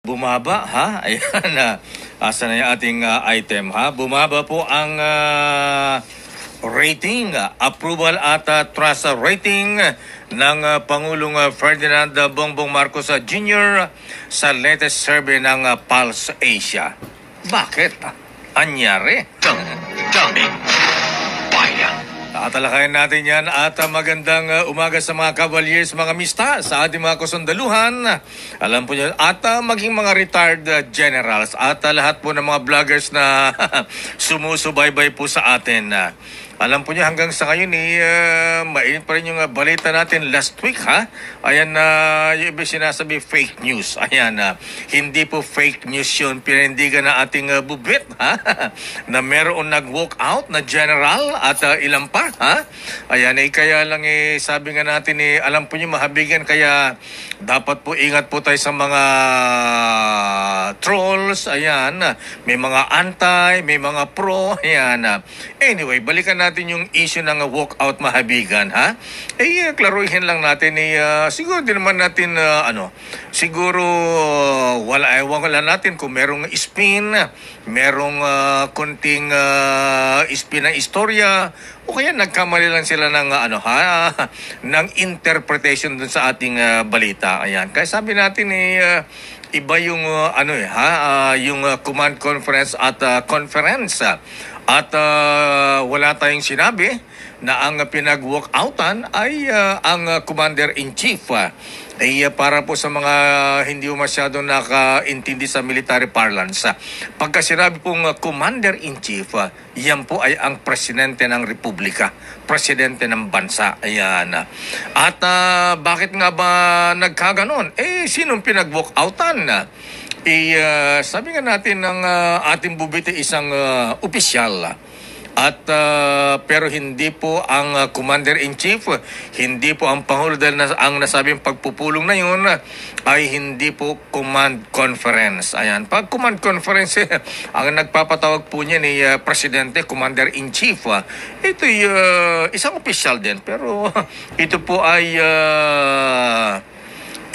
Bumaba ha? Ayan asa na yung ating item ha? Bumaba po ang rating, approval at trust rating ng Pangulong Ferdinand Bongbong Marcos Jr. sa latest survey ng Pulse Asia. Bakit? Anyari? Daming bayan. Tatalakayin natin yan at magandang umaga sa mga cavaliers, mga mista, sa ating mga kasundaluhan. Alam po nyo, at maging mga retired generals at lahat po ng mga vloggers na sumusubaybay po sa atin. Alam po niyo hanggang sa ngayon mainit pa rin yung balita natin last week ha. Ayan yung iba sinasabi fake news. Ayan hindi po fake news yun. Pinindigan na ating bubit ha. Na meron nag-walk out na general at ilan pa ha. Ayan kaya lang sabi nga natin alam po niyo mahabigan kaya dapat po ingat po tayo sa mga trolls. Ayan may mga anti, may mga pro. Ayan anyway, balikan natin yung issue ng walkout mahabigan ha. Klaruhin lang natin siguro din naman natin siguro wala natin kung merong spin, merong konting spin ng istorya o kaya nagkamali lang sila ng ng interpretation dun sa ating balita. Ayan. Kaya sabi natin iba yung yung command conference at conference. At wala tayong sinabi na ang pinag-walkoutan ay ang Commander-in-Chief. Para po sa mga hindi masyado nakaintindi sa military parlance. Pagka sinabi pong Commander-in-Chief, yan po ay ang Presidente ng Republika, Presidente ng Bansa. Ayan. At bakit nga ba nagkaganon? Sinong pinag-walkoutan? Sabi nga natin ng ating bubite isang opisyal at pero hindi po ang Commander-in-Chief, hindi po ang Pangulo dahil ang nasabing pagpupulong na yun ay hindi po command conference. Ayan. Pag command conference, ang nagpapatawag po niya ni Presidente, Commander-in-Chief. Ito ay isang opisyal din pero ito po ay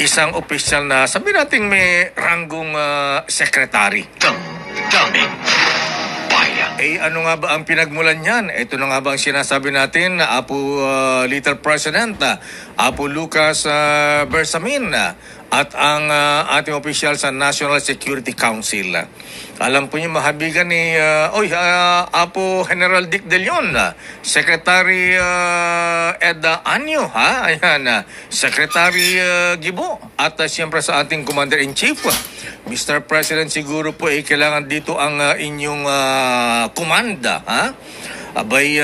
isang opisyal na sabi natin may ranggong secretary. Daming bayan. Ano nga ba ang pinagmulan niyan? Ito na nga ba ang sinasabi natin na Apo Little President, Apo Lucas Bersamin at ang ating opisyal sa National Security Council. Alam po niyo mahabigan ni Apo General Dick De Leon, Secretary Ed Anyo, ha? Ayan, Secretary Gibo at siyempre sa ating Commander-in-Chief. Mr. President, siguro po kailangan dito ang inyong komanda, ha? Abay,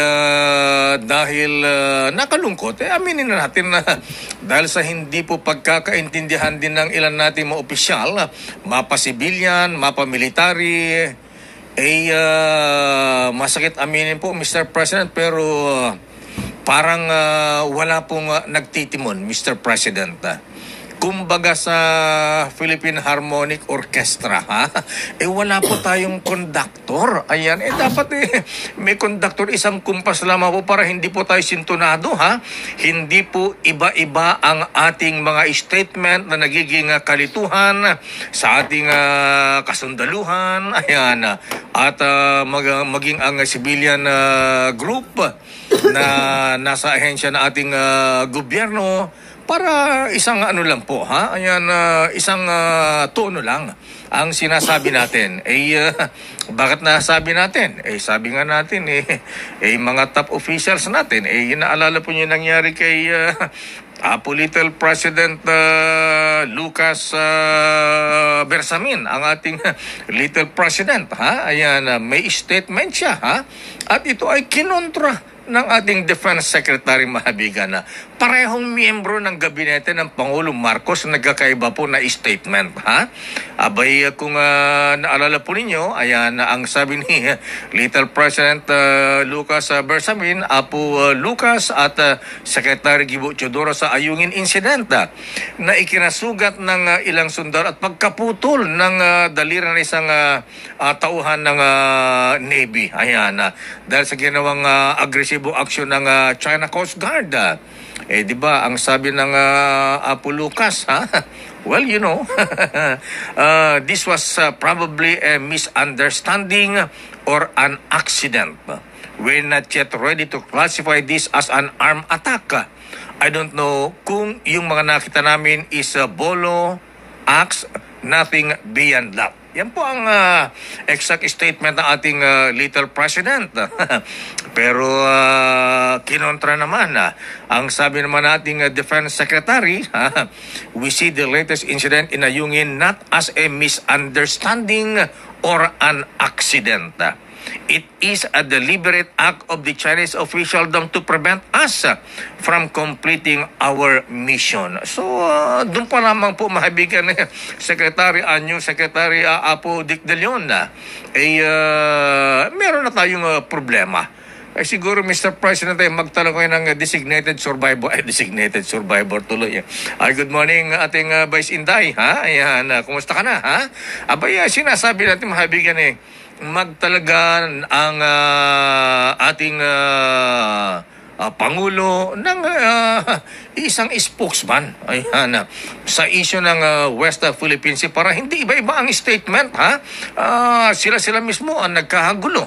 dahil nakalungkot, aminin na natin na dahil sa hindi po pagkakaintindihan din ng ilan natin mga opisyal, mapa civilian, mapa military, masakit aminin po Mr. President pero parang wala pong nagtitimon Mr. President. Kumbaga sa Philippine Harmonic Orchestra, ha? Wala po tayong conductor. Ayan, dapat may conductor, isang kumpas lamang po para hindi po tayo sintonado, ha? Hindi po iba-iba ang ating mga statement na nagiging kalituhan sa ating kasundaluhan. Ayan, at maging ang civilian group na nasa ahensya na ating gobyerno. Para isang lang po, ha? Ayan, isang tono lang ang sinasabi natin. Bakit nasabi natin? Sabi nga natin, mga top officials natin, naalala po niyo nangyari kay Apo Little President Lucas Bersamin, ang ating Little President, ha? Ayan, may statement siya, ha? At ito ay kinontra ng ating Defense Secretary mahabigan na parehong miyembro ng gabinete ng Pangulong Marcos nagkakaiba po na statement, ha? Abay, kung naalala po ninyo, ayan, ang sabi ni Little President Lucas Bersamin, Apo Lucas at Secretary Gibo Teodoro sa Ayungin Incident na ikinasugat ng ilang sundalo at pagkaputol ng daliri ng isang tauhan ng Navy. Ayan, dahil sa ginawang agresibo aksyon ng China Coast Guard. Eh, di ba, ang sabi ng Apo Lucas, ha? Well, you know, this was probably a misunderstanding or an accident. We're not yet ready to classify this as an armed attack. I don't know kung yung mga nakita namin is bolo, axe, nothing beyond that. Yan po ang exact statement ng ating little president. Pero kinontra naman, ang sabi naman nating defense secretary, we see the latest incident in Ayungin not as a misunderstanding or an accident. It is a deliberate act of the Chinese officialdom to prevent us from completing our mission. So, doon pa lamang po mahabigan na Secretary Anyo, Secretary Apo Dick De Leon meron na tayong problema. Siguro, Mr. President, magtanong kayo ng designated survivor tuloy. Good morning, ating Vice Inday. Ayan, kumusta ka na? Abay, sinasabi natin mahabigan magtalaga ang ating Pangulo ng isang spokesman sa issue ng West Philippine Sea para hindi iba-iba ang statement. Sila mismo ang nagkahagulo.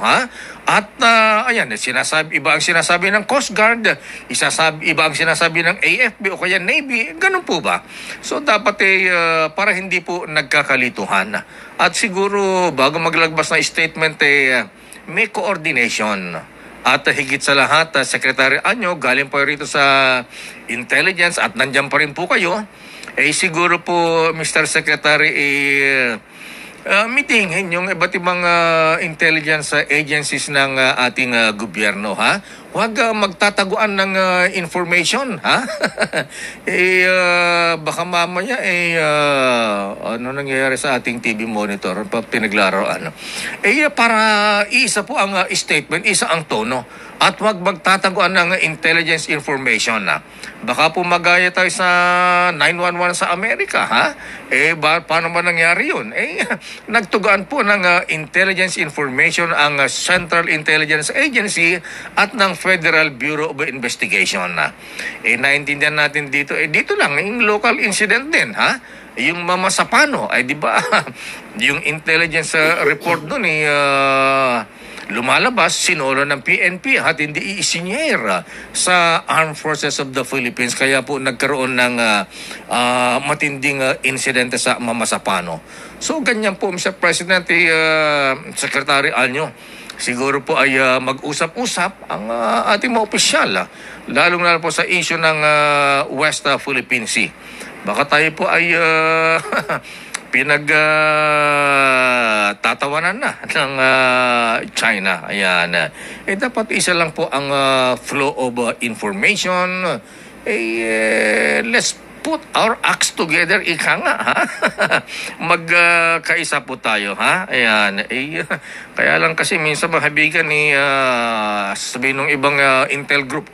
At ayan, iba ang sinasabi ng Coast Guard, iba ang sinasabi ng AFP o kaya Navy. Ganun po ba? So dapat para hindi po nagkakalituhan. At siguro bago maglabas na statement may coordination. At higit sa lahat, Secretary Anyo, galing po rito sa intelligence at nandyan pa rin po kayo. Siguro po, Mr. Secretary, meetingin yung iba't ibang intelligence agencies ng ating gobyerno. Huwag magtataguan ng information. Baka mamaya ano nangyayari sa ating TV monitor pinaglaruan. Para isa po ang statement, isa ang tono. At huwag magtataguan ng intelligence information. Baka po magaya tayo sa 911 sa Amerika. Paano ba nangyari yun? Nagtugaan po ng intelligence information ang Central Intelligence Agency at ng Federal Bureau of Investigation. Naintindihan natin dito. Dito lang, yung local incident din. Yung Mama Sapano, di ba? Yung intelligence report doon lumalabas, sinolo ng PNP at hindi iisinyer sa Armed Forces of the Philippines. Kaya po nagkaroon ng matinding insidente sa Mama Sapano. So ganyan po, Mr. President, Secretary Anyo, siguro po ay mag-usap-usap ang ating mga opisyal, lalong-lalo po sa issue ng West Philippine Sea. Baka tayo po ay tatawanan na ng China. Ayan. Dapat isa lang po ang flow of information. Let's put our acts together, ika nga, magkaisa po tayo, Ayan. Kaya lang kasi minsan mahabigan sabihin ng ibang Intel group,